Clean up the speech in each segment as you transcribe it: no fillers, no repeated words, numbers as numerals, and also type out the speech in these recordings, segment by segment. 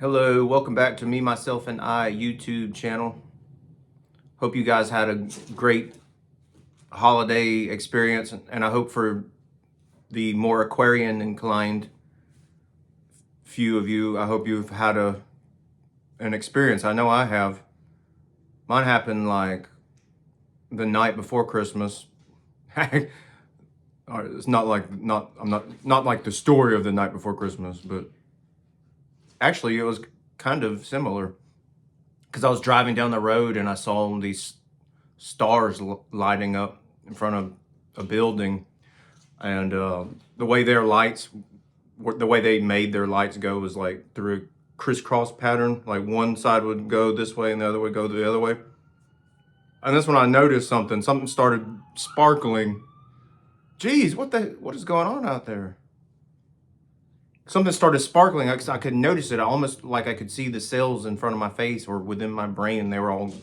Hello, welcome back to Me, Myself, and I YouTube channel. Hope you guys had a great holiday experience, and I hope for the more Aquarian inclined few of you, I hope you've had an experience. I know I have. Mine happened like the night before Christmas. It's not like not like the story of the night before Christmas, but actually it was kind of similar because I was driving down the road and I saw these stars lighting up in front of a building, and the way the way they made their lights go was like through a crisscross pattern. Like one side would go this way and the other would go the other way. And that's when I noticed something. Something started sparkling. Geez, what is going on out there? Something started sparkling. I could notice it. I almost like I could see the cells in front of my face or within my brain. They were all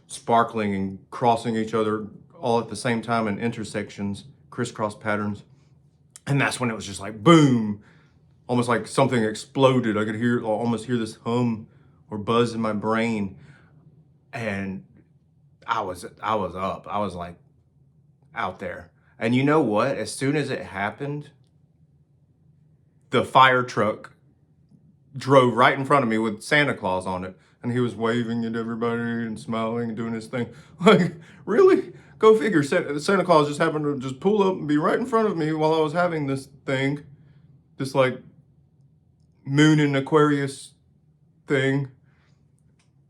sparkling and crossing each other all at the same time in intersections, crisscross patterns. And that's when it was just like boom, almost like something exploded. I could almost hear this hum or buzz in my brain. And I was up. I was like out there. And you know what? As soon as it happened, the fire truck drove right in front of me with Santa Claus on it. And he was waving at everybody and smiling and doing his thing. Like, really? Go figure. Santa Claus just happened to just pull up and be right in front of me while I was having this thing. This like moon and Aquarius thing.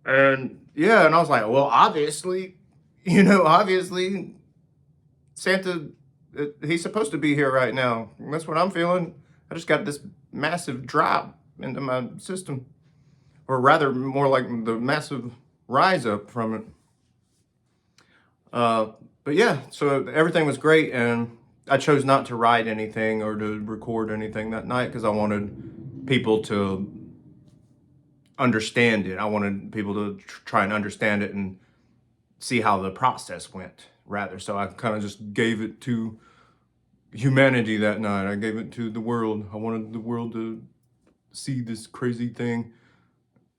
And yeah, and I was like, well, obviously, obviously Santa, he's supposed to be here right now. And that's what I'm feeling. I just got this massive drop into my system, or rather more like the massive rise up from it. But yeah, so everything was great, and I chose not to write anything or to record anything that night because I wanted people to understand it. I wanted people to try and understand it and see how the process went, rather. So I kind of just gave it to humanity that night. I gave it to the world. I wanted the world to see this crazy thing.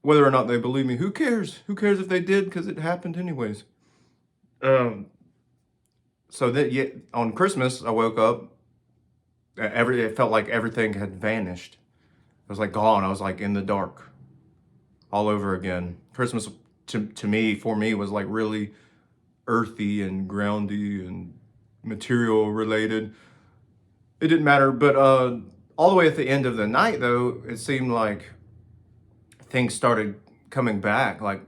Whether or not they believe me, who cares? Who cares if they did? Because it happened anyways. So that, yeah, on Christmas, I woke up. It felt like everything had vanished. It was like gone. I was like in the dark, all over again. Christmas for me, was like really earthy and groundy and material related. It didn't matter, but all the way at the end of the night, though, it seemed like things started coming back. Like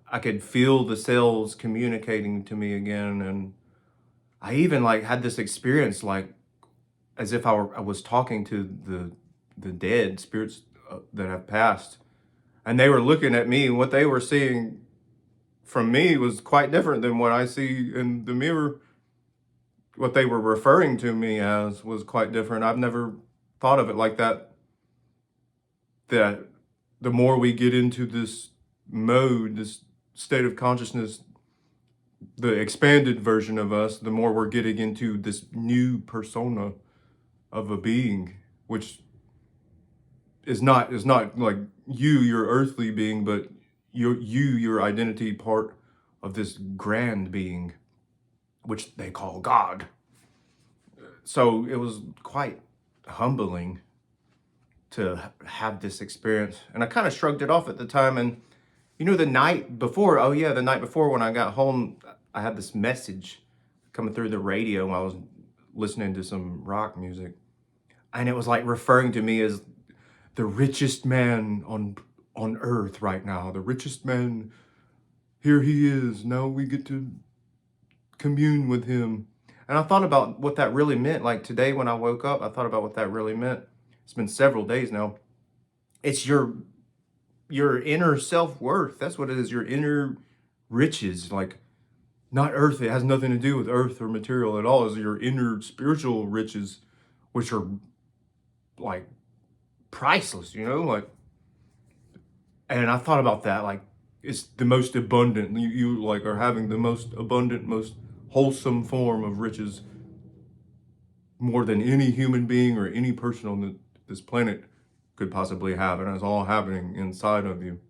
I could feel the cells communicating to me again, and I even like had this experience, like as if I was talking to the dead spirits that have passed, and they were looking at me, and what they were seeing from me was quite different than what I see in the mirror. What they were referring to me as was quite different. I've never thought of it like that. That the more we get into this mode, this state of consciousness, the expanded version of us, the more we're getting into this new persona of a being, which is not like your earthly being, but your identity part of this grand being, which they call God. So it was quite humbling to have this experience. And I kind of shrugged it off at the time. And the night before, oh yeah, the night before when I got home, I had this message coming through the radio when I was listening to some rock music. And it was like referring to me as the richest man on earth right now. The richest man, here he is. Now we get to commune with him. And I thought about what that really meant. Like today when I woke up, I thought about what that really meant. It's been several days now. It's your inner self-worth. That's what it is, your inner riches. Like, not earth. It has nothing to do with earth or material at all. It's your inner spiritual riches, which are like priceless, like. And I thought about that, like it's the most abundant. You like are having the most abundant, most wholesome form of riches, more than any human being or any person on this planet could possibly have, and it's all happening inside of you.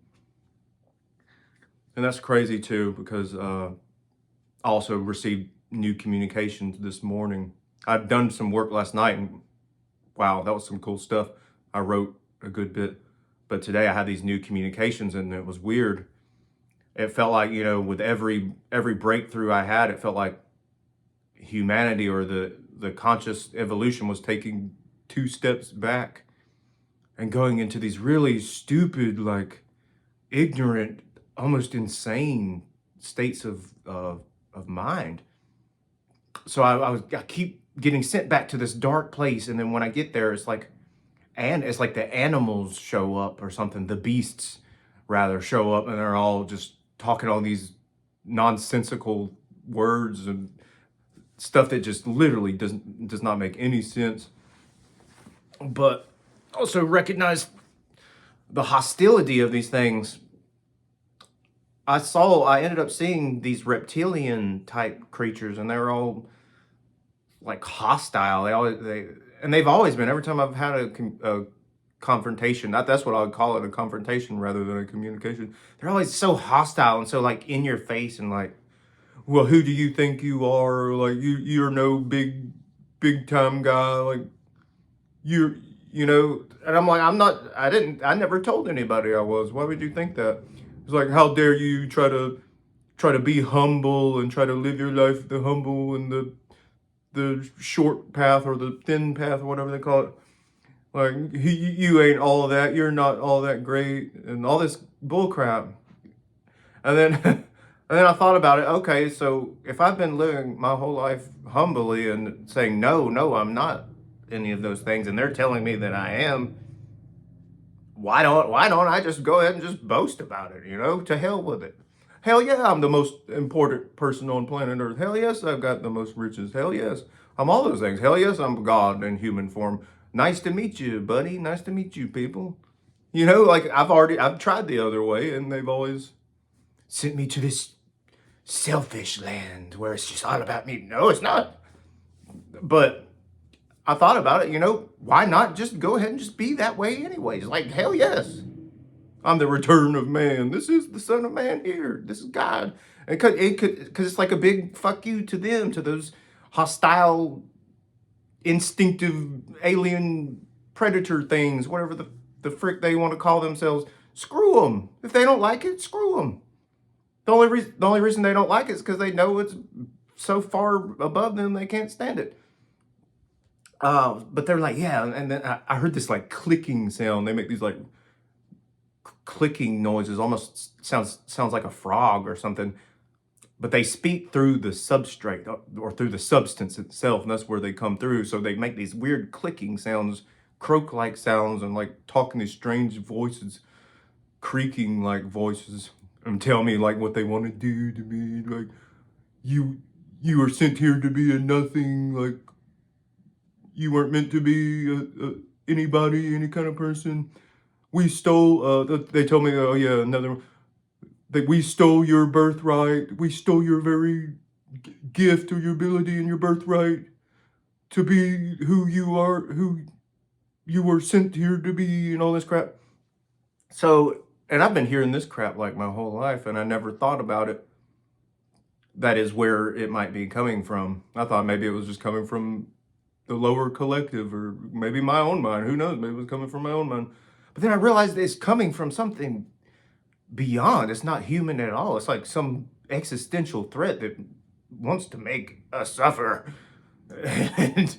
And that's crazy too, because I also received new communications this morning. I've done some work last night, and wow, that was some cool stuff. I wrote a good bit, but today I had these new communications, and it was weird. It felt like, you know, with every breakthrough I had, it felt like humanity, or the conscious evolution, was taking 2 steps back and going into these really stupid, like ignorant, almost insane states of mind. So I keep getting sent back to this dark place, and then when I get there, it's like the animals show up or something. The beasts rather show up, and they're all just talking all these nonsensical words and stuff that just literally does not make any sense. But also recognize the hostility of these things. I ended up seeing these reptilian type creatures, and they were all like hostile. They've always been. Every time I've had a confrontation, that's what I would call it, a confrontation rather than a communication. They're always so hostile and so like in your face, and like, well, who do you think you are? Like, you're no big time guy. Like, you know. And I'm like, I'm not. I never told anybody I was. Why would you think that? It's like, how dare you try to be humble and try to live your life the humble and the short path or the thin path or whatever they call it. Like, you ain't all of that. You're not all that great, and all this bull crap. And then and then I thought about it. Okay, so if I've been living my whole life humbly and saying no, I'm not any of those things, and they're telling me that I am, why don't I just go ahead and just boast about it, you know? To hell with it. Hell yeah, I'm the most important person on planet Earth. Hell yes, I've got the most riches. Hell yes, I'm all those things. Hell yes, I'm God in human form. Nice to meet you, buddy. Nice to meet you, people. You know, like, I've tried the other way, and they've always sent me to this selfish land where it's just all about me. No, it's not. But I thought about it, you know, why not just go ahead and just be that way anyways? Like, hell yes. I'm the return of man. This is the Son of Man here. This is God. And because it's like a big fuck you to them, to those hostile, instinctive, alien predator things, whatever the frick they want to call themselves. Screw them. If they don't like it, screw them. The only reason they don't like it is because they know it's so far above them they can't stand it. But they're like, yeah, and then I heard this like clicking sound. They make these like clicking noises, almost sounds like a frog or something. But they speak through the substrate or through the substance itself, and that's where they come through. So they make these weird clicking sounds, croak-like sounds, and like talking these strange voices, creaking like voices, and tell me like what they want to do to me. Like, you are sent here to be a nothing. Like, you weren't meant to be anybody, any kind of person. We stole. They told me, oh yeah, another. That we stole your birthright. We stole your very gift or your ability and your birthright to be who you are, who you were sent here to be, and all this crap. So, and I've been hearing this crap like my whole life, and I never thought about it. That is where it might be coming from. I thought maybe it was just coming from the lower collective, or maybe my own mind. Who knows? Maybe it was coming from my own mind. But then I realized it's coming from something beyond. It's not human at all. It's like some existential threat that wants to make us suffer. and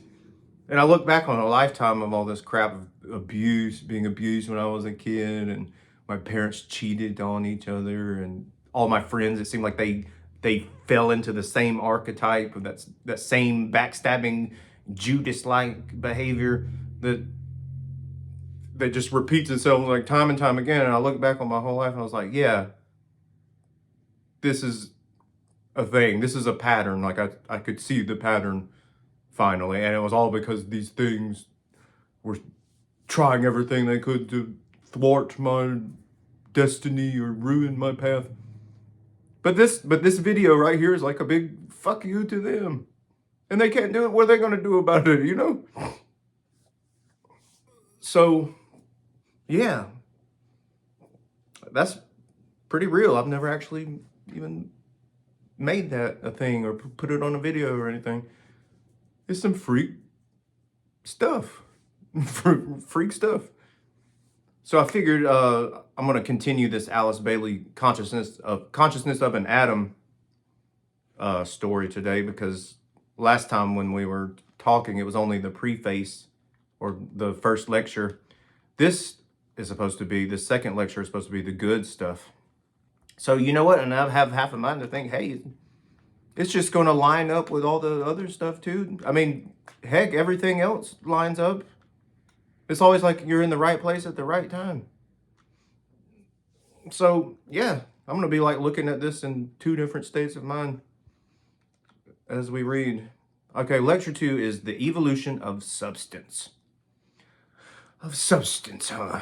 I look back on a lifetime of all this crap of abuse, being abused when I was a kid, and my parents cheated on each other, and all my friends, it seemed like they fell into the same archetype of that same backstabbing Judas-like behavior that just repeats itself like time and time again. And I look back on my whole life and I was like, yeah, this is a thing. This is a pattern. Like, I could see the pattern finally. And it was all because these things were trying everything they could to thwart my destiny or ruin my path. But this video right here is like a big fuck you to them. And they can't do it. What are they going to do about it, you know? So Yeah, that's pretty real. I've never actually even made that a thing or put it on a video or anything. It's some freak stuff. Freak stuff. So I figured I'm going to continue this Alice Bailey consciousness of an atom story today, because last time when we were talking, it was only the preface or the first lecture. This is supposed to be, the second lecture is supposed to be the good stuff. So you know what? And I have half a mind to think, hey, it's just going to line up with all the other stuff too. I mean, heck, everything else lines up. It's always like you're in the right place at the right time. So yeah, I'm going to be like looking at this in two different states of mind as we read. Okay, lecture 2 is the evolution of substance. Of substance, huh?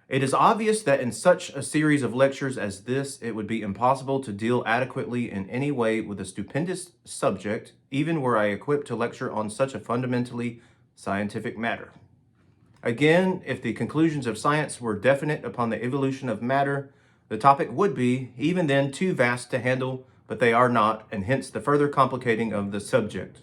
It is obvious that in such a series of lectures as this, it would be impossible to deal adequately in any way with a stupendous subject, even were I equipped to lecture on such a fundamentally scientific matter. Again, if the conclusions of science were definite upon the evolution of matter, the topic would be, even then, too vast to handle, but they are not, and hence the further complicating of the subject.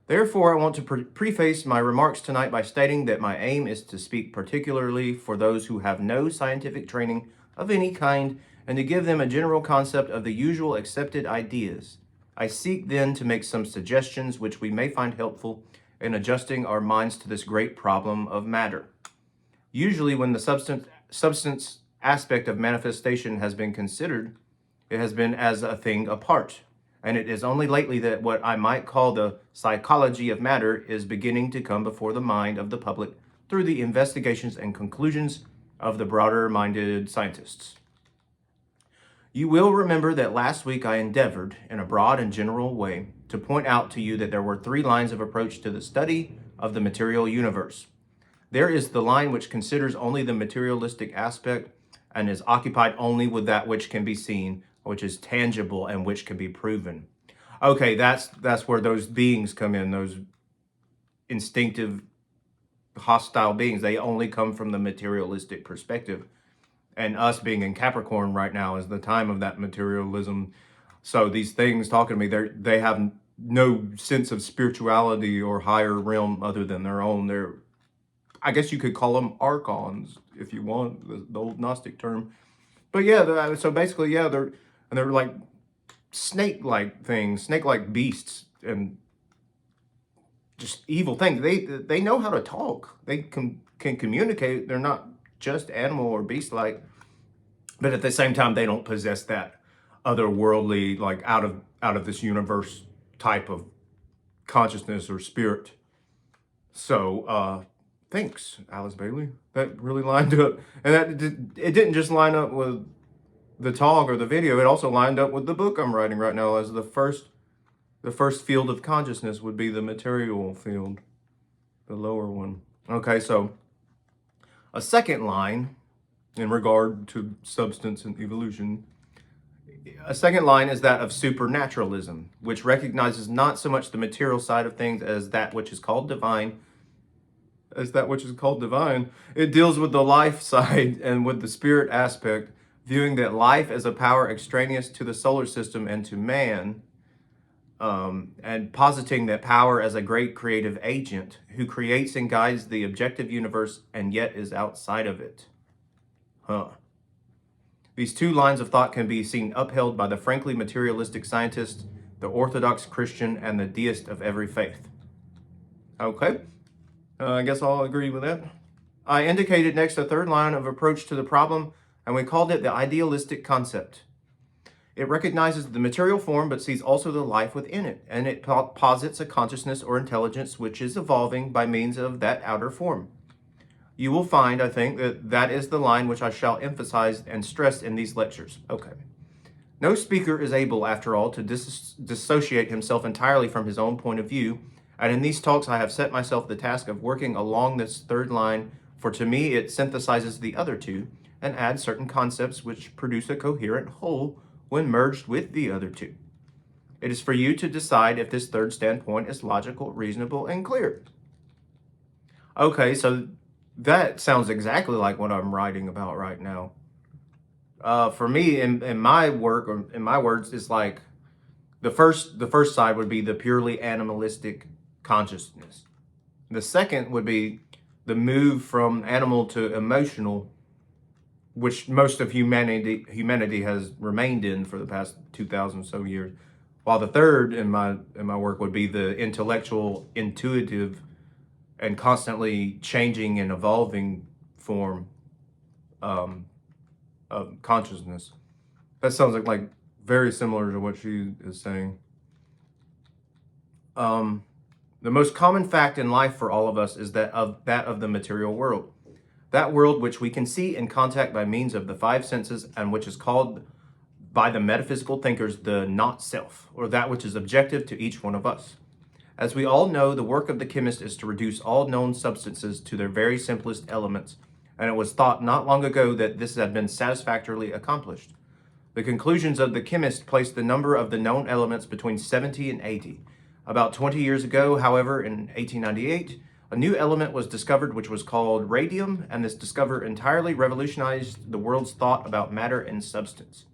Therefore, I want to preface my remarks tonight by stating that my aim is to speak particularly for those who have no scientific training of any kind, and to give them a general concept of the usual accepted ideas. I seek then to make some suggestions which we may find helpful in adjusting our minds to this great problem of matter. Usually when the substance aspect of manifestation has been considered, it has been as a thing apart. And it is only lately that what I might call the psychology of matter is beginning to come before the mind of the public through the investigations and conclusions of the broader-minded scientists. You will remember that last week I endeavored, in a broad and general way, to point out to you that there were 3 lines of approach to the study of the material universe. There is the line which considers only the materialistic aspect and is occupied only with that which can be seen, which is tangible and which can be proven. Okay, that's where those beings come in, those instinctive, hostile beings. They only come from the materialistic perspective. And us being in Capricorn right now is the time of that materialism. So these things talking to me, they have no sense of spirituality or higher realm other than their own. They're, I guess you could call them archons if you want, the old Gnostic term. But yeah, so basically, yeah, they're like snake-like things, snake-like beasts, and just evil things. They know how to talk. They can communicate. They're not just animal or beast-like, but at the same time, they don't possess that otherworldly, like out of this universe type of consciousness or spirit. So thanks, Alice Bailey. That really lined up, and it didn't just line up with the talk or the video. It also lined up with the book I'm writing right now. As the first field of consciousness would be the material field, the lower one. Okay, so a second line in regard to substance and evolution. A second line is that of supernaturalism, which recognizes not so much the material side of things as that which is called divine. It deals with the life side and with the spirit aspect, viewing that life as a power extraneous to the solar system and to man, and positing that power as a great creative agent who creates and guides the objective universe and yet is outside of it. These 2 lines of thought can be seen upheld by the frankly materialistic scientist, the Orthodox Christian, and the deist of every faith. Okay, I guess I'll agree with that. I indicated next a third line of approach to the problem, and we called it the idealistic concept. It recognizes the material form, but sees also the life within it, and it posits a consciousness or intelligence which is evolving by means of that outer form. You will find, I think, that is the line which I shall emphasize and stress in these lectures. Okay. No speaker is able, after all, to dissociate himself entirely from his own point of view, and in these talks I have set myself the task of working along this third line, for to me it synthesizes the other 2 and adds certain concepts which produce a coherent whole when merged with the other 2. It is for you to decide if this third standpoint is logical, reasonable, and clear. Okay, so That sounds exactly like what I'm writing about right now. For me, in my work, or in my words, it's like the first side would be the purely animalistic consciousness. The second would be the move from animal to emotional, which most of humanity has remained in for the past 2,000 so years. While the third in my work would be the intellectual, intuitive, and constantly changing and evolving form um, of consciousness. That sounds like very similar to what she is saying. Um, the most common fact in life for all of us is that of the material world. That world which we can see and contact by means of the five senses, and which is called by the metaphysical thinkers the not self, or that which is objective to each one of us. As we all know, the work of the chemist is to reduce all known substances to their very simplest elements, and it was thought not long ago that this had been satisfactorily accomplished. The conclusions of the chemist placed the number of the known elements between 70 and 80. About 20 years ago, however, in 1898, a new element was discovered which was called radium, and this discovery entirely revolutionized the world's thought about matter and substance.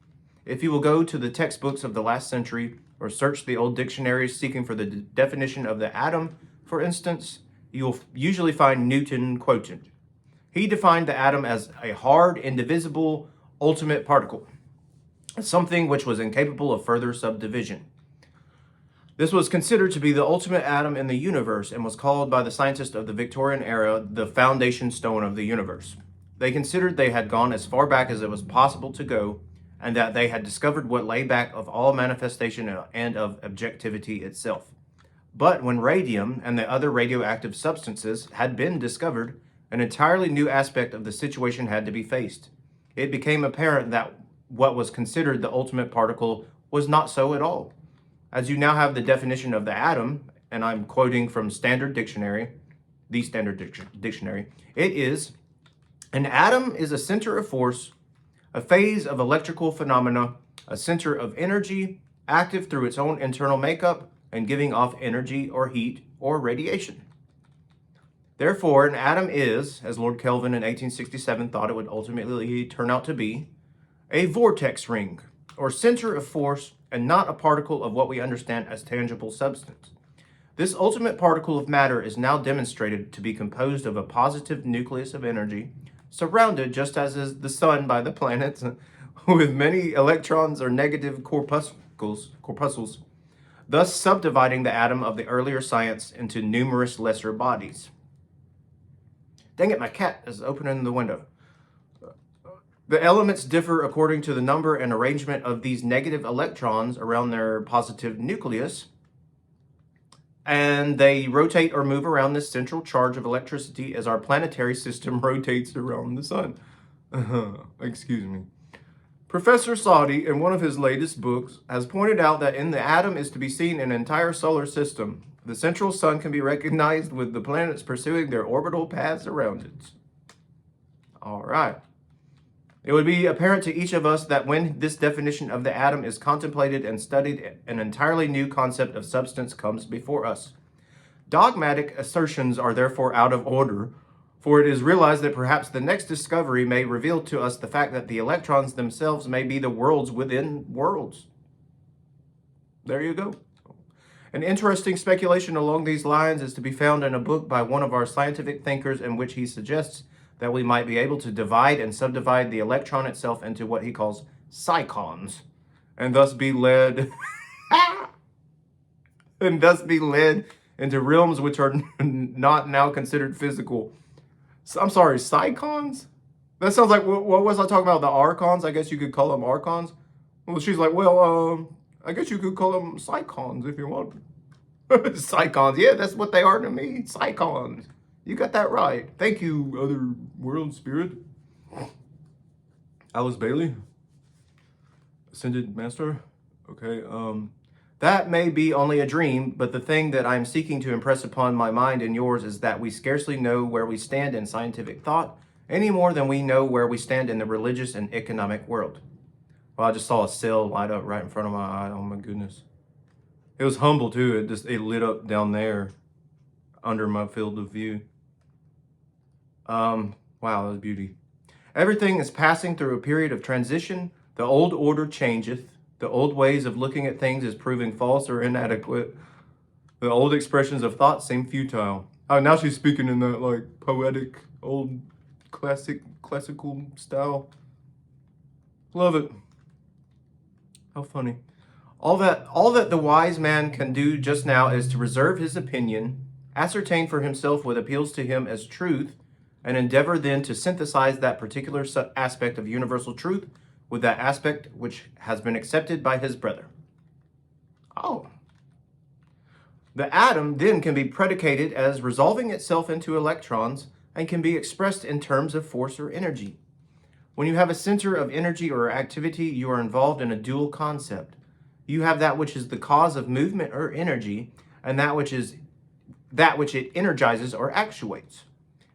If you will go to the textbooks of the last century, or search the old dictionaries seeking for the definition of the atom, for instance, you will usually find Newton quoted. He defined the atom as a hard, indivisible, ultimate particle, something which was incapable of further subdivision. This was considered to be the ultimate atom in the universe and was called by the scientists of the Victorian era the foundation stone of the universe. They considered they had gone as far back as it was possible to go, and that they had discovered what lay back of all manifestation and of objectivity itself. But when radium and the other radioactive substances had been discovered, an entirely new aspect of the situation had to be faced. It became apparent that what was considered the ultimate particle was not so at all. As you now have the definition of the atom, and I'm quoting from Standard Dictionary, the Standard Dictionary, it is: an atom is a center of force, a phase of electrical phenomena, a center of energy, active through its own internal makeup and giving off energy or heat or radiation. Therefore, an atom is, as Lord Kelvin in 1867 thought it would ultimately turn out to be, a vortex ring, or center of force, and not a particle of what we understand as tangible substance. This ultimate particle of matter is now demonstrated to be composed of a positive nucleus of energy, surrounded, just as is the sun by the planets, with many electrons or negative corpuscles, thus subdividing the atom of the earlier science into numerous lesser bodies. Dang it, my cat is opening the window. The elements differ according to the number and arrangement of these negative electrons around their positive nucleus, and they rotate or move around this central charge of electricity as our planetary system rotates around the sun. Excuse me. Professor Saudi, in one of his latest books, has pointed out that in the atom is to be seen an entire solar system. The central sun can be recognized with the planets pursuing their orbital paths around it. All right. It would be apparent to each of us that when this definition of the atom is contemplated and studied, an entirely new concept of substance comes before us. Dogmatic assertions are therefore out of order, for it is realized that perhaps the next discovery may reveal to us the fact that the electrons themselves may be the worlds within worlds. There you go. An interesting speculation along these lines is to be found in a book by one of our scientific thinkers, in which he suggests that we might be able to divide and subdivide the electron itself into what he calls psychons, and thus be led into realms which are not now considered physical. I'm sorry, psychons? That sounds like, what was I talking about? The archons? I guess you could call them archons. Well, she's like, well, I guess you could call them psychons if you want. Psychons, yeah, that's what they are to me. Psychons. You got that right. Thank you, other world spirit. Alice Bailey, Ascended Master. Okay, that may be only a dream, but the thing that I'm seeking to impress upon my mind and yours is that we scarcely know where we stand in scientific thought, any more than we know where we stand in the religious and economic world. Well, I just saw a cell light up right in front of my eye. Oh my goodness. It was humble too. It lit up down there under my field of view. Wow, that was beauty. Everything is passing through a period of transition. The old order changeth. The old ways of looking at things is proving false or inadequate. The old expressions of thought seem futile. Oh, now she's speaking in that like poetic, old, classical style. Love it. How funny. All that the wise man can do just now is to reserve his opinion, ascertain for himself what appeals to him as truth, and endeavor then to synthesize that particular aspect of universal truth with that aspect which has been accepted by his brother. Oh. The atom then can be predicated as resolving itself into electrons and can be expressed in terms of force or energy. When you have a center of energy or activity, you are involved in a dual concept. You have that which is the cause of movement or energy, and that which it energizes or actuates.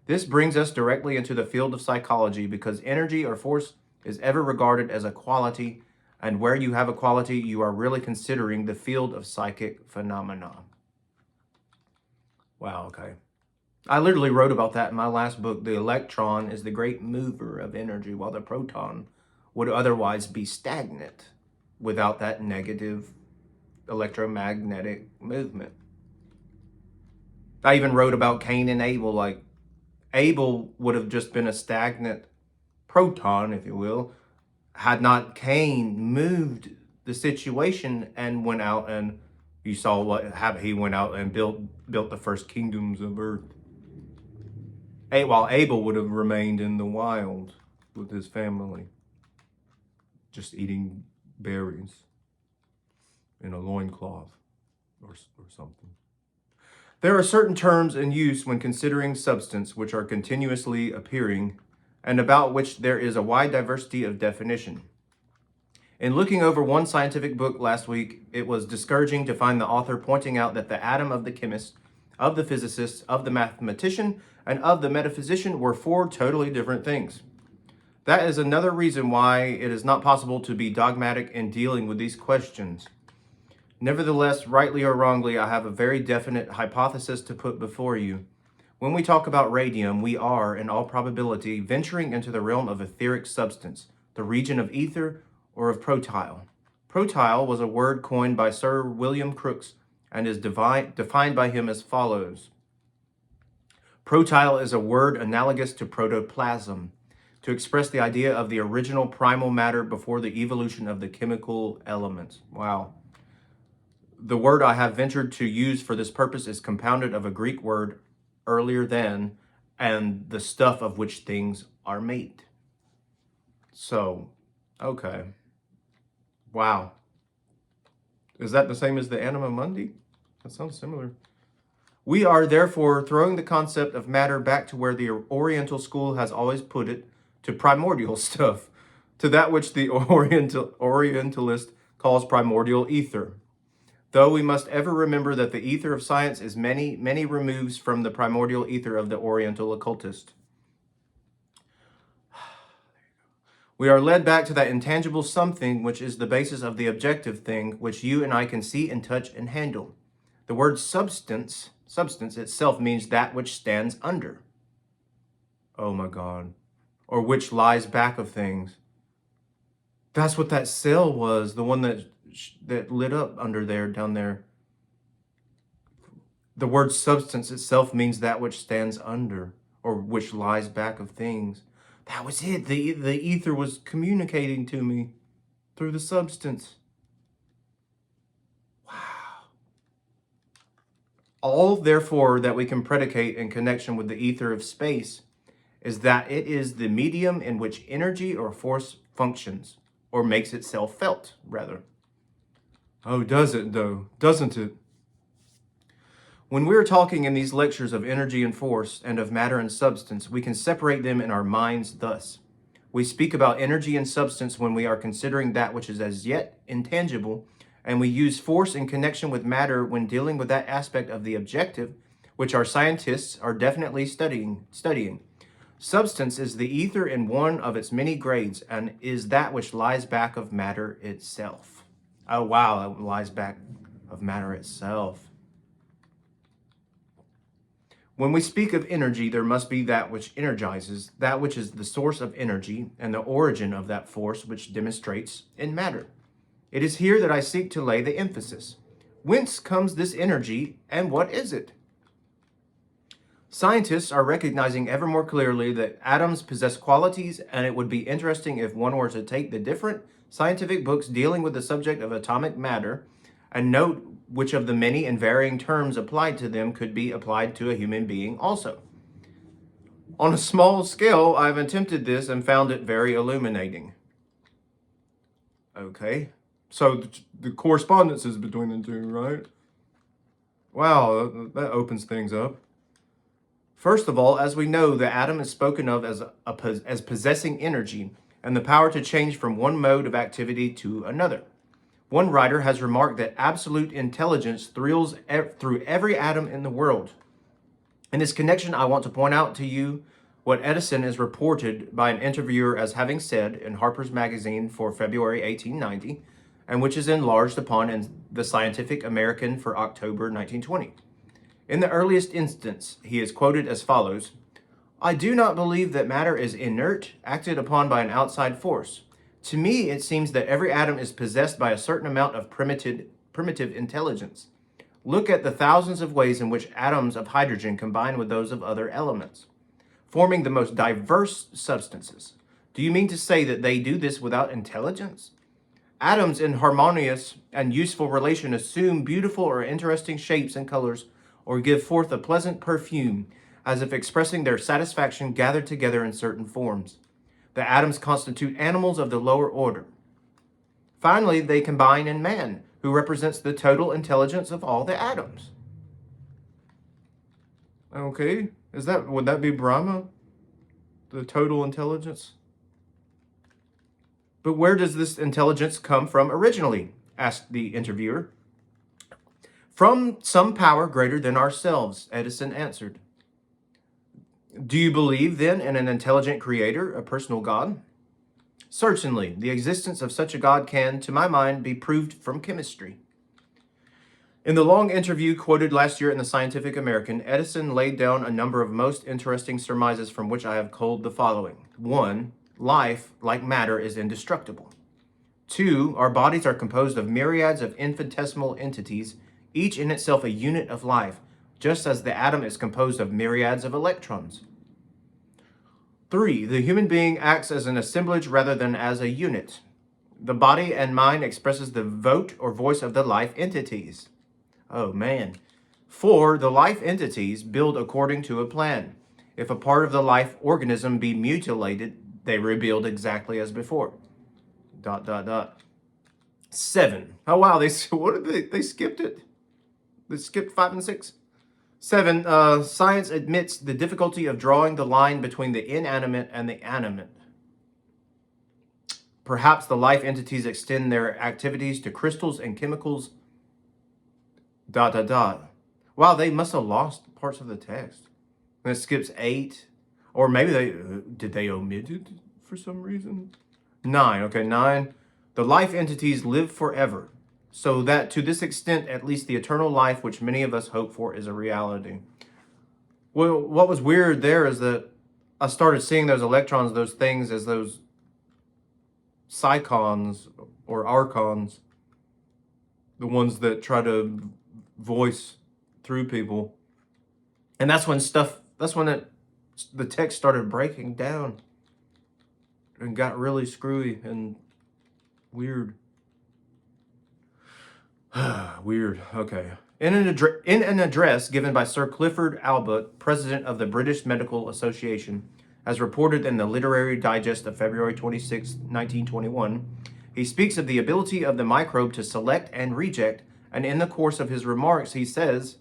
This brings us directly into the field of psychology because energy or force is ever regarded as a quality, and where you have a quality, you are really considering the field of psychic phenomena. Wow, okay. I literally wrote about that in my last book. The electron is the great mover of energy, while the proton would otherwise be stagnant without that negative electromagnetic movement. I even wrote about Cain and Abel. Like, Abel would have just been a stagnant proton, if you will, had not Cain moved the situation and went out and you saw what happened. He went out and built the first kingdoms of earth. While Abel would have remained in the wild with his family, just eating berries in a loincloth or something. There are certain terms in use when considering substance which are continuously appearing and about which there is a wide diversity of definition. In looking over one scientific book last week, it was discouraging to find the author pointing out that the atom of the chemist, of the physicist, of the mathematician, and of the metaphysician were four totally different things. That is another reason why it is not possible to be dogmatic in dealing with these questions. Nevertheless, rightly or wrongly, I have a very definite hypothesis to put before you. When we talk about radium, we are, in all probability, venturing into the realm of etheric substance, the region of ether or of protyle. Protyle was a word coined by Sir William Crookes and is defined by him as follows. Protyle is a word analogous to protoplasm, to express the idea of the original primal matter before the evolution of the chemical elements. Wow. The word I have ventured to use for this purpose is compounded of a Greek word, earlier than, and the stuff of which things are made. So, okay. Wow. Is that the same as the anima mundi? That sounds similar. We are therefore throwing the concept of matter back to where the Oriental school has always put it, to primordial stuff, to that which the Orientalist calls primordial ether. Though we must ever remember that the ether of science is many, many removes from the primordial ether of the Oriental occultist. We are led back to that intangible something which is the basis of the objective thing, which you and I can see and touch and handle. The word substance itself means that which stands under. Oh my God. Or which lies back of things. That's what that cell was, the one that lit up under there, down there. The word substance itself means that which stands under, or which lies back of things. That was it. The ether was communicating to me through the substance. Wow. All, therefore, that we can predicate in connection with the ether of space is that it is the medium in which energy or force functions, or makes itself felt, rather. Oh, does it, though? Doesn't it? When we're talking in these lectures of energy and force and of matter and substance, we can separate them in our minds thus. We speak about energy and substance when we are considering that which is as yet intangible, and we use force in connection with matter when dealing with that aspect of the objective, which our scientists are definitely studying. Substance is the ether in one of its many grades, and is that which lies back of matter itself. Oh, wow, it lies back of matter itself. When we speak of energy, there must be that which energizes, that which is the source of energy, and the origin of that force which demonstrates in matter. It is here that I seek to lay the emphasis. Whence comes this energy, and what is it? Scientists are recognizing ever more clearly that atoms possess qualities, and it would be interesting if one were to take the different scientific books dealing with the subject of atomic matter and note which of the many and varying terms applied to them could be applied to a human being also. On a small scale, I've attempted this and found it very illuminating. Okay, so the correspondences between the two, right? Wow, that opens things up. First of all, as we know, the atom is spoken of as possessing energy and the power to change from one mode of activity to another. One writer has remarked that absolute intelligence thrills through every atom in the world. In this connection, I want to point out to you what Edison is reported by an interviewer as having said in Harper's Magazine for February 1890, and which is enlarged upon in the Scientific American for October 1920. In the earliest instance, he is quoted as follows: "I do not believe that matter is inert, acted upon by an outside force. To me, it seems that every atom is possessed by a certain amount of primitive intelligence. Look at the thousands of ways in which atoms of hydrogen combine with those of other elements, forming the most diverse substances. Do you mean to say that they do this without intelligence? Atoms in harmonious and useful relation assume beautiful or interesting shapes and colors, or give forth a pleasant perfume, as if expressing their satisfaction gathered together in certain forms. The atoms constitute animals of the lower order. Finally, they combine in man, who represents the total intelligence of all the atoms." Okay, would that be Brahma? The total intelligence? But where does this intelligence come from originally? Asked the interviewer. "From some power greater than ourselves," Edison answered. "Do you believe, then, in an intelligent creator, a personal God?" "Certainly. The existence of such a God can, to my mind, be proved from chemistry." In the long interview quoted last year in the Scientific American, Edison laid down a number of most interesting surmises from which I have culled the following. 1. Life, like matter, is indestructible. 2. Our bodies are composed of myriads of infinitesimal entities, each in itself a unit of life, just as the atom is composed of myriads of electrons. 3. The human being acts as an assemblage rather than as a unit. The body and mind expresses the vote or voice of the life entities. Oh man. 4. The life entities build according to a plan. If a part of the life organism be mutilated, they rebuild exactly as before. ... 7. Oh wow, they skipped it. They skipped 5 and 6. 7. Science admits the difficulty of drawing the line between the inanimate and the animate. Perhaps the life entities extend their activities to crystals and chemicals. ... Wow, they must have lost parts of the text. And it skips 8. Or maybe did they omit it for some reason? 9. Okay, 9. The life entities live forever, so that to this extent, at least the eternal life which many of us hope for is a reality. Well, what was weird there is that I started seeing those electrons, those things, as those psychons or archons, the ones that try to voice through people. And that's when the text started breaking down and got really screwy and weird. Weird. Okay. In an address given by Sir Clifford Allbutt, president of the British Medical Association, as reported in the Literary Digest of February 26, 1921, he speaks of the ability of the microbe to select and reject, and in the course of his remarks, he says,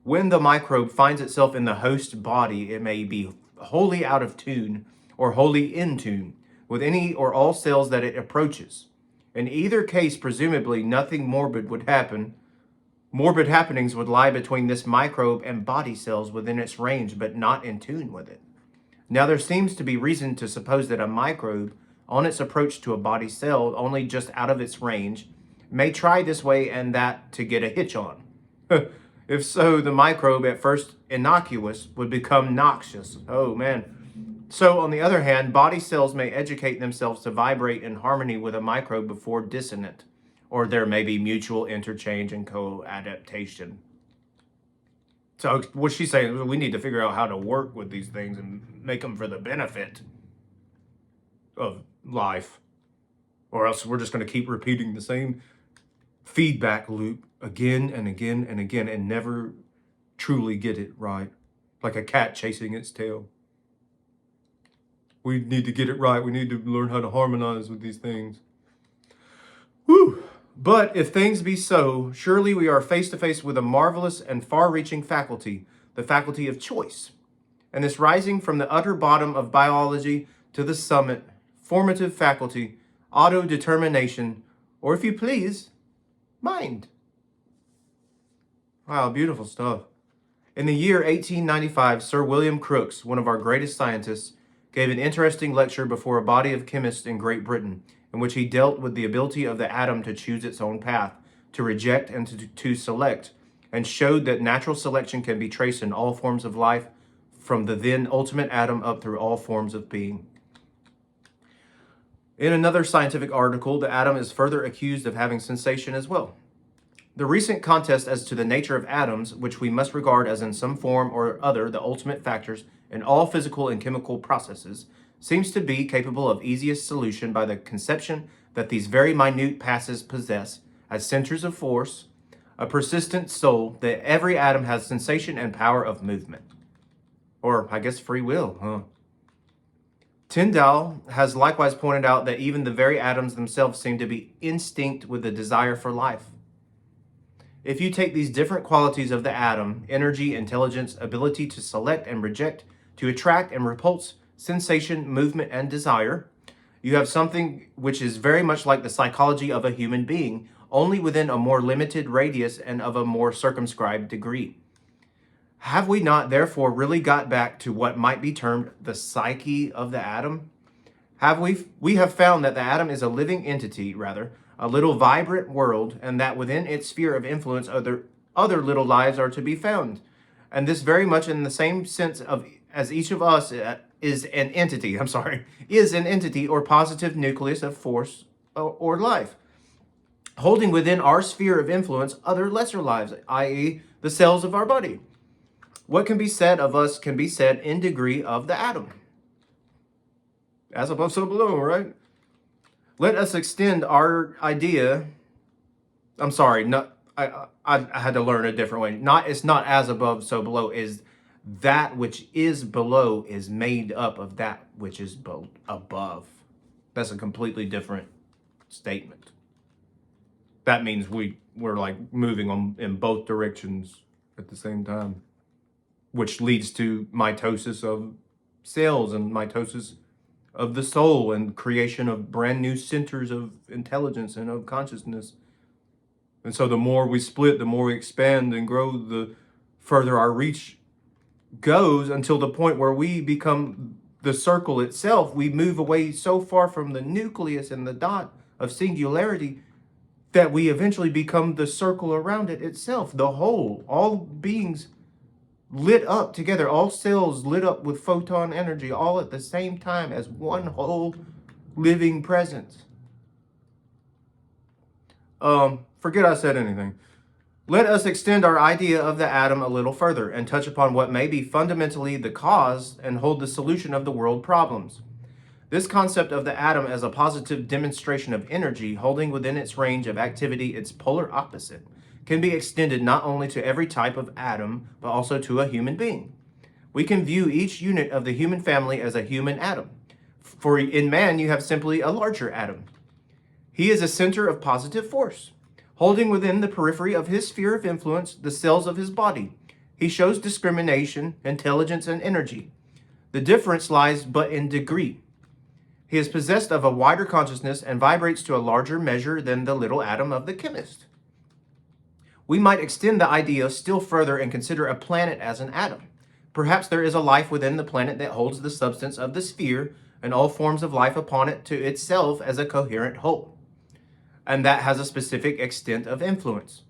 "When the microbe finds itself in the host body, it may be wholly out of tune or wholly in tune with any or all cells that it approaches. In either case, presumably, nothing morbid would happen. Morbid happenings would lie between this microbe and body cells within its range, but not in tune with it. Now, there seems to be reason to suppose that a microbe, on its approach to a body cell only just out of its range, may try this way and that to get a hitch on. If so, the microbe, at first innocuous, would become noxious. Oh man. So, on the other hand, body cells may educate themselves to vibrate in harmony with a microbe before dissonant, or there may be mutual interchange and co-adaptation. So, what she's saying is we need to figure out how to work with these things and make them for the benefit of life, or else we're just going to keep repeating the same feedback loop again and again and again and never truly get it right, like a cat chasing its tail. We need to get it right. We need to learn how to harmonize with these things. Whew. But if things be so, surely we are face to face with a marvelous and far-reaching faculty, the faculty of choice. And this rising from the utter bottom of biology to the summit, formative faculty, auto-determination, or if you please, mind. Wow, beautiful stuff. In the year 1895, Sir William Crookes, one of our greatest scientists, gave an interesting lecture before a body of chemists in Great Britain, in which he dealt with the ability of the atom to choose its own path, to reject and to select, and showed that natural selection can be traced in all forms of life, from the then ultimate atom up through all forms of being. In another scientific article, the atom is further accused of having sensation as well. The recent contest as to the nature of atoms, which we must regard as in some form or other the ultimate factors in all physical and chemical processes, seems to be capable of easiest solution by the conception that these very minute passes possess, as centers of force, a persistent soul, that every atom has sensation and power of movement. Or, I guess, free will, huh? Tyndall has likewise pointed out that even the very atoms themselves seem to be instinct with the desire for life. If you take these different qualities of the atom, energy, intelligence, ability to select and reject, to attract and repulse, sensation, movement, and desire, you have something which is very much like the psychology of a human being, only within a more limited radius and of a more circumscribed degree. Have we not, therefore, really got back to what might be termed the psyche of the atom? We have found that the atom is a living entity, rather, a little vibrant world, and that within its sphere of influence other little lives are to be found. And this very much in the same sense of as each of us is an entity or positive nucleus of force or life, holding within our sphere of influence other lesser lives, i.e. the cells of our body. What can be said of us can be said in degree of the atom. As above, so below, right? Let us extend our idea. I'm sorry, I had to learn a different way. It's not as above, so below. Is that which is below is made up of that which is above. That's a completely different statement. That means we're like moving in both directions at the same time, which leads to mitosis of cells and mitosis of the soul and creation of brand new centers of intelligence and of consciousness. And so the more we split, the more we expand and grow, the further our reach goes, until the point where we become the circle itself. We move away so far from the nucleus and the dot of singularity that we eventually become the circle around it itself, the whole, all beings lit up together, all cells lit up with photon energy, all at the same time as one whole living presence. Forget I said anything. Let us extend our idea of the atom a little further and touch upon what may be fundamentally the cause and hold the solution of the world problems. This concept of the atom as a positive demonstration of energy, holding within its range of activity its polar opposite, can be extended not only to every type of atom, but also to a human being. We can view each unit of the human family as a human atom. For in man, you have simply a larger atom. He is a center of positive force, holding within the periphery of his sphere of influence the cells of his body. He shows discrimination, intelligence, and energy. The difference lies but in degree. He is possessed of a wider consciousness and vibrates to a larger measure than the little atom of the chemist. We might extend the idea still further and consider a planet as an atom. Perhaps there is a life within the planet that holds the substance of the sphere and all forms of life upon it to itself as a coherent whole, and that has a specific extent of influence.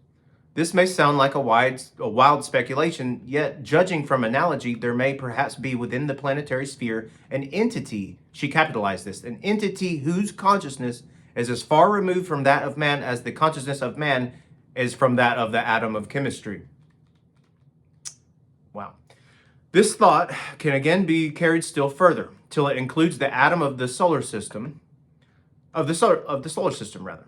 This may sound like a wild speculation, yet judging from analogy, there may perhaps be within the planetary sphere an entity, she capitalized this, an entity whose consciousness is as far removed from that of man as the consciousness of man is from that of the atom of chemistry. Wow. This thought can again be carried still further, till it includes the atom of the solar system, rather.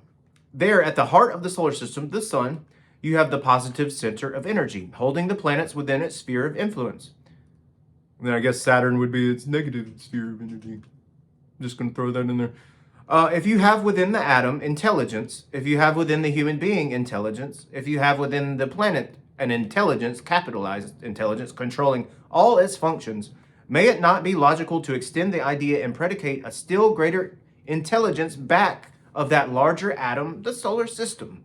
There, at the heart of the solar system, the sun, you have the positive center of energy, holding the planets within its sphere of influence. And then I guess Saturn would be its negative sphere of energy. I'm just going to throw that in there. If you have within the atom intelligence, if you have within the human being intelligence, if you have within the planet an intelligence, capitalized intelligence, controlling all its functions, may it not be logical to extend the idea and predicate a still greater intelligence back of that larger atom, the solar system?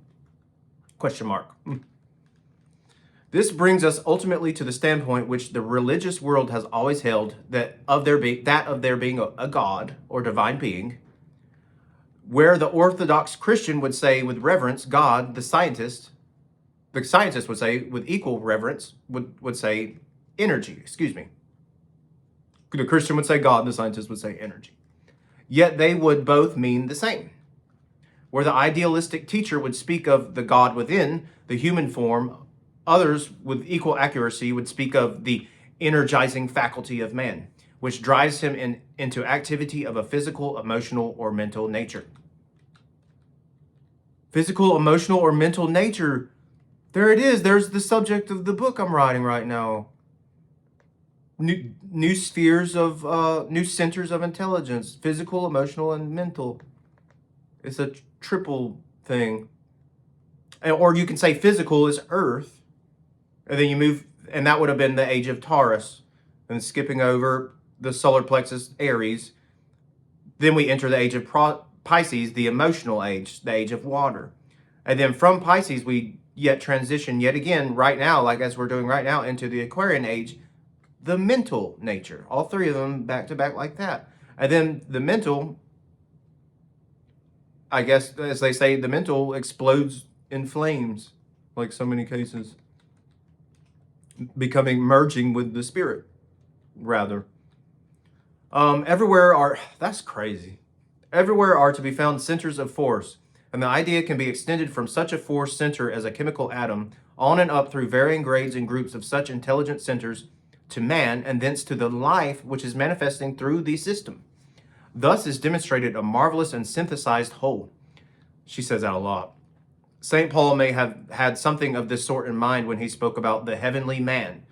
Question mark. This brings us ultimately to the standpoint which the religious world has always held, that of there being a God or divine being, where the Orthodox Christian would say with reverence, God, the scientist would say with equal reverence, would say energy, The Christian would say God, the scientist would say energy. Yet they would both mean the same. Where the idealistic teacher would speak of the God within the human form, others with equal accuracy would speak of the energizing faculty of man, which drives him into activity of a physical, emotional, or mental nature. Physical, emotional, or mental nature. There it is. There's the subject of the book I'm writing right now. New spheres of, new centers of intelligence, physical, emotional, and mental. It's a triple thing. Or you can say physical is Earth, and then you move, and that would have been the age of Taurus, and skipping over the solar plexus, Aries. Then we enter the age of Pisces, the emotional age, the age of water. And then from Pisces, we transition yet again right now, like as we're doing right now, into the Aquarian age, the mental nature. All three of them back to back like that. And then the mental, I guess, as they say, the mental explodes in flames, like so many cases, merging with the spirit, rather. That's crazy. Everywhere are to be found centers of force, and the idea can be extended from such a force center as a chemical atom on and up through varying grades and groups of such intelligent centers to man, and thence to the life which is manifesting through the system. Thus is demonstrated a marvelous and synthesized whole. She says that a lot. St. Paul may have had something of this sort in mind when he spoke about the heavenly man.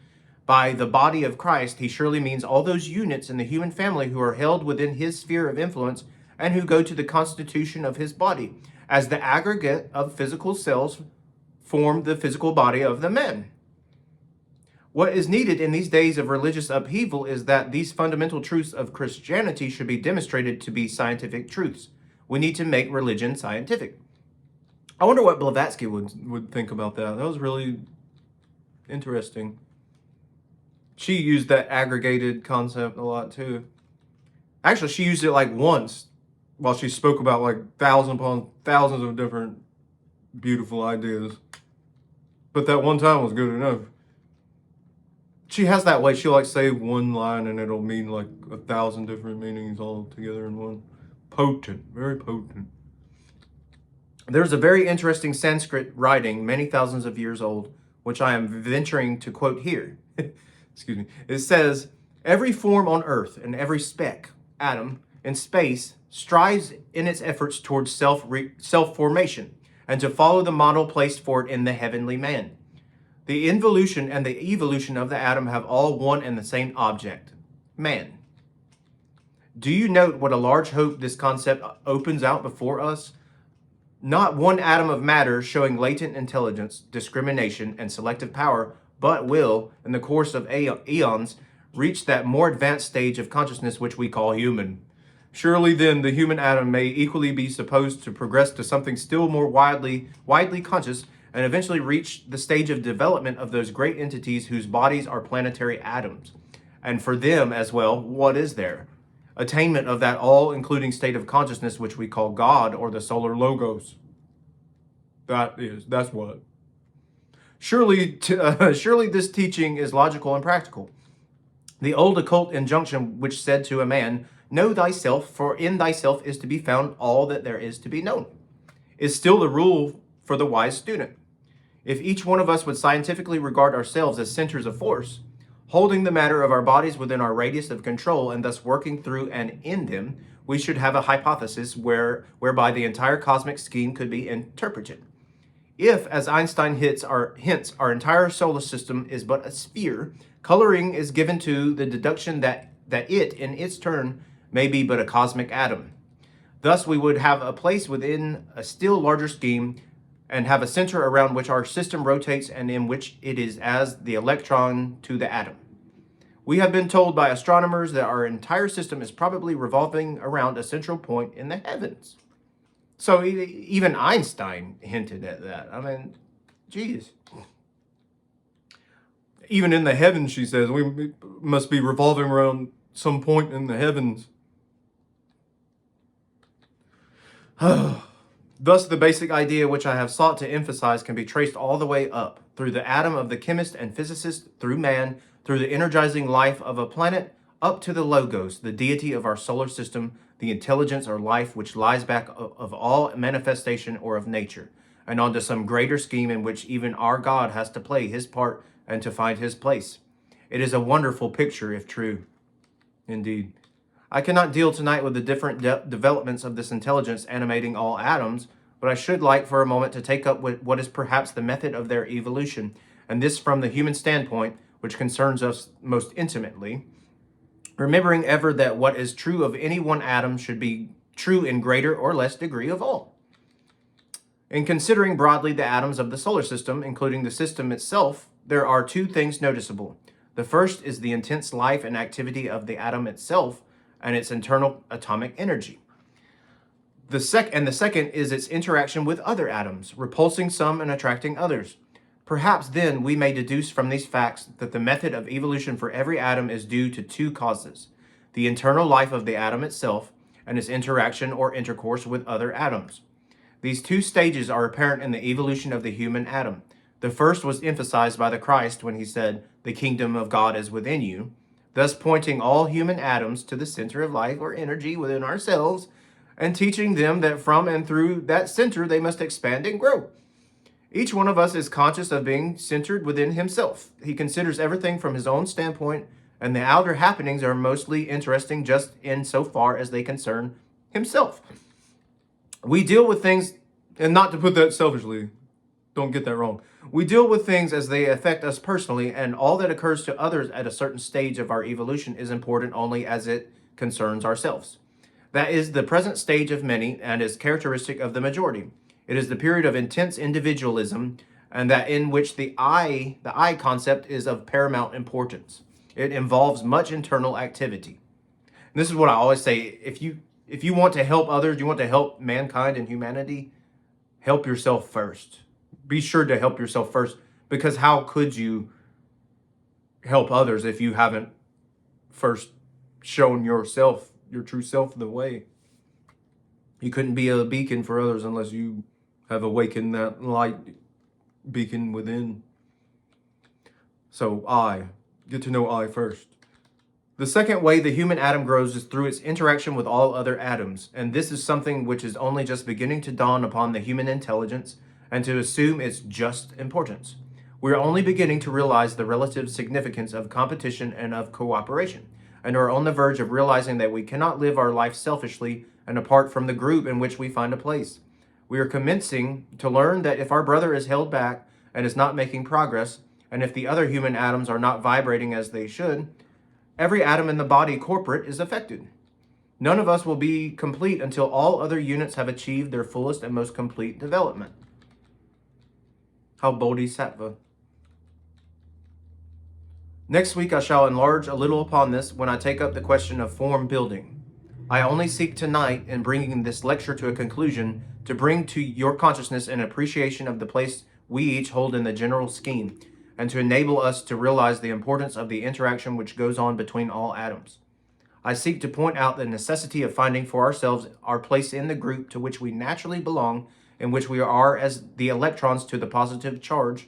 By the body of Christ, he surely means all those units in the human family who are held within his sphere of influence and who go to the constitution of his body, as the aggregate of physical cells form the physical body of the man. What is needed in these days of religious upheaval is that these fundamental truths of Christianity should be demonstrated to be scientific truths. We need to make religion scientific. I wonder what Blavatsky would think about that. That was really interesting. She used that aggregated concept a lot too. Actually, she used it like once while she spoke about like thousands upon thousands of different beautiful ideas. But that one time was good enough. She has that way. She'll like say one line and it'll mean like 1,000 different meanings all together in one. Potent, very potent. There's a very interesting Sanskrit writing, many thousands of years old, which I am venturing to quote here. Excuse me. It says, every form on earth and every speck, atom, in space strives in its efforts towards self-formation and to follow the model placed for it in the heavenly man. The involution and the evolution of the atom have all one and the same object, man. Do you note what a large hope this concept opens out before us? Not one atom of matter showing latent intelligence, discrimination, and selective power, but will, in the course of eons, reach that more advanced stage of consciousness which we call human. Surely then the human atom may equally be supposed to progress to something still more widely conscious, and eventually reach the stage of development of those great entities whose bodies are planetary atoms. And for them as well, what is there? Attainment of that all-including state of consciousness which we call God or the solar logos. That's what. Surely this teaching is logical and practical. The old occult injunction which said to a man, "Know thyself, for in thyself is to be found all that there is to be known," is still the rule for the wise student. If each one of us would scientifically regard ourselves as centers of force, holding the matter of our bodies within our radius of control and thus working through and in them, we should have a hypothesis whereby the entire cosmic scheme could be interpreted. If, as Einstein hints, our entire solar system is but a sphere, coloring is given to the deduction that it, in its turn, may be but a cosmic atom. Thus, we would have a place within a still larger scheme and have a center around which our system rotates and in which it is as the electron to the atom. We have been told by astronomers that our entire system is probably revolving around a central point in the heavens. So even Einstein hinted at that. I mean, geez. Even in the heavens, she says, we must be revolving around some point in the heavens. Thus, the basic idea which I have sought to emphasize can be traced all the way up, through the atom of the chemist and physicist, through man, through the energizing life of a planet, up to the Logos, the deity of our solar system, the intelligence or life which lies back of all manifestation or of nature, and onto some greater scheme in which even our God has to play his part and to find his place. It is a wonderful picture, if true. Indeed. I cannot deal tonight with the different developments of this intelligence animating all atoms, but I should like for a moment to take up what is perhaps the method of their evolution, and this from the human standpoint, which concerns us most intimately, remembering ever that what is true of any one atom should be true in greater or less degree of all. In considering broadly the atoms of the solar system, including the system itself, there are two things noticeable. The first is the intense life and activity of the atom itself and its internal atomic energy. The second is its interaction with other atoms, repulsing some and attracting others. Perhaps then we may deduce from these facts that the method of evolution for every atom is due to two causes: the internal life of the atom itself and its interaction or intercourse with other atoms. These two stages are apparent in the evolution of the human atom. The first was emphasized by the Christ when he said, "The kingdom of God is within you," thus pointing all human atoms to the center of life or energy within ourselves and teaching them that from and through that center they must expand and grow. Each one of us is conscious of being centered within himself. He considers everything from his own standpoint, and the outer happenings are mostly interesting just in so far as they concern himself. We deal with things, and not to put that selfishly, don't get that wrong. We deal with things as they affect us personally, and all that occurs to others at a certain stage of our evolution is important only as it concerns ourselves. That is the present stage of many and is characteristic of the majority. It is the period of intense individualism, and that in which the I concept is of paramount importance. It involves much internal activity. And this is what I always say: if you want to help others, you want to help mankind and humanity, help yourself first. Be sure to help yourself first, because how could you help others if you haven't first shown yourself, your true self, the way? You couldn't be a beacon for others unless you have awakened that light beacon within. So get to know I first. The second way the human atom grows is through its interaction with all other atoms, and this is something which is only just beginning to dawn upon the human intelligence and to assume its just importance. We are only beginning to realize the relative significance of competition and of cooperation, and are on the verge of realizing that we cannot live our life selfishly and apart from the group in which we find a place. We are commencing to learn that if our brother is held back and is not making progress, and if the other human atoms are not vibrating as they should, every atom in the body corporate is affected. None of us will be complete until all other units have achieved their fullest and most complete development. How Bodhisattva. Next week I shall enlarge a little upon this when I take up the question of form building. I only seek tonight, in bringing this lecture to a conclusion, to bring to your consciousness an appreciation of the place we each hold in the general scheme, and to enable us to realize the importance of the interaction which goes on between all atoms. I seek to point out the necessity of finding for ourselves our place in the group to which we naturally belong, in which we are as the electrons to the positive charge,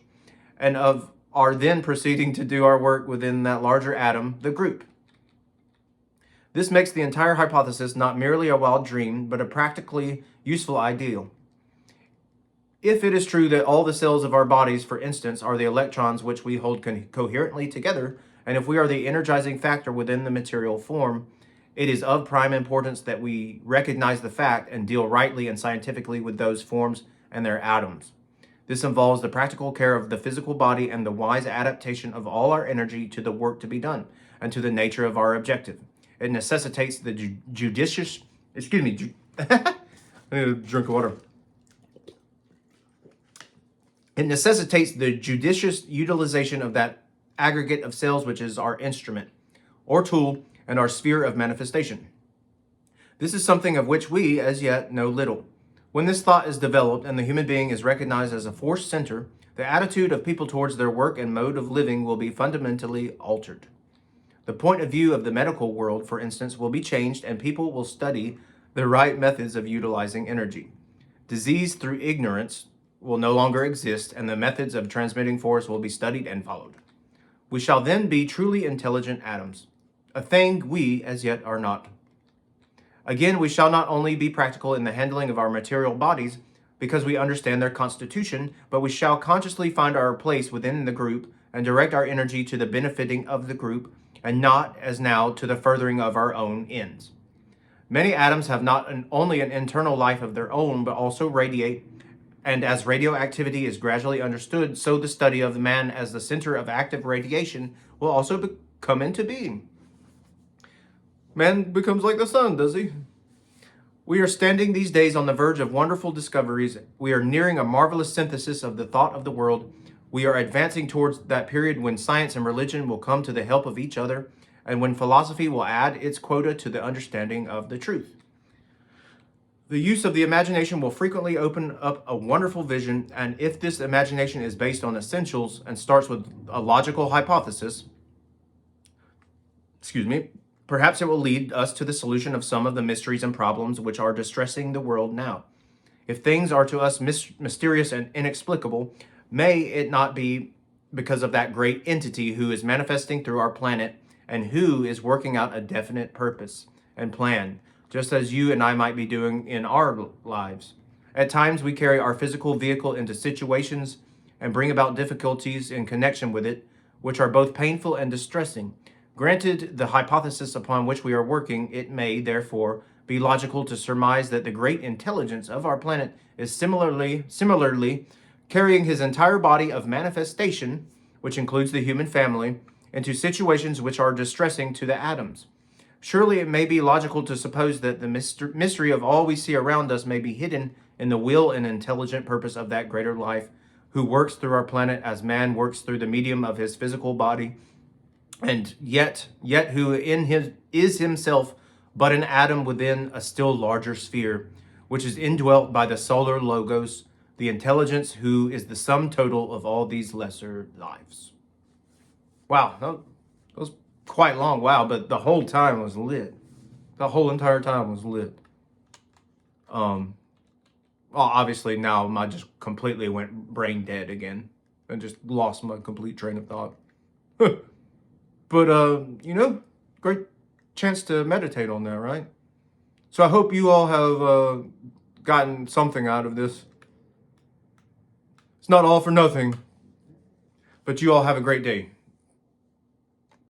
and are then proceeding to do our work within that larger atom, the group. This makes the entire hypothesis not merely a wild dream, but a practically useful ideal. If it is true that all the cells of our bodies, for instance, are the electrons which we hold coherently together, and if we are the energizing factor within the material form, it is of prime importance that we recognize the fact and deal rightly and scientifically with those forms and their atoms. This involves the practical care of the physical body and the wise adaptation of all our energy to the work to be done and to the nature of our objective. It necessitates the judicious, I need a drink of water. It necessitates the judicious utilization of that aggregate of cells which is our instrument or tool and our sphere of manifestation. This is something of which we, as yet, know little. When this thought is developed and the human being is recognized as a force center, the attitude of people towards their work and mode of living will be fundamentally altered. The point of view of the medical world, for instance, will be changed, and people will study the right methods of utilizing energy. Disease through ignorance will no longer exist, and the methods of transmitting force will be studied and followed. We shall then be truly intelligent atoms, a thing we as yet are not. Again, we shall not only be practical in the handling of our material bodies because we understand their constitution, but we shall consciously find our place within the group and direct our energy to the benefiting of the group and not, as now, to the furthering of our own ends. Many atoms have not only an internal life of their own, but also radiate, and as radioactivity is gradually understood, so the study of the man as the center of active radiation will also come into being. Man becomes like the sun, does he? We are standing these days on the verge of wonderful discoveries. We are nearing a marvelous synthesis of the thought of the world. We are advancing towards that period when science and religion will come to the help of each other, and when philosophy will add its quota to the understanding of the truth. The use of the imagination will frequently open up a wonderful vision, and if this imagination is based on essentials and starts with a logical hypothesis, perhaps it will lead us to the solution of some of the mysteries and problems which are distressing the world now. If things are to us mysterious and inexplicable, may it not be because of that great entity who is manifesting through our planet and who is working out a definite purpose and plan, just as you and I might be doing in our lives. At times we carry our physical vehicle into situations and bring about difficulties in connection with it, which are both painful and distressing. Granted the hypothesis upon which we are working, it may, therefore, be logical to surmise that the great intelligence of our planet is similarly carrying his entire body of manifestation, which includes the human family, into situations which are distressing to the atoms. Surely it may be logical to suppose that the mystery of all we see around us may be hidden in the will and intelligent purpose of that greater life, who works through our planet as man works through the medium of his physical body, and yet who is himself but an atom within a still larger sphere, which is indwelt by the solar logos, the intelligence who is the sum total of all these lesser lives. Wow, that was quite long. Wow, but the whole time was lit. The whole entire time was lit. Well, obviously now I just completely went brain dead again and just lost my complete train of thought. But, great chance to meditate on that, right? So I hope you all have gotten something out of this. It's not all for nothing, but you all have a great day.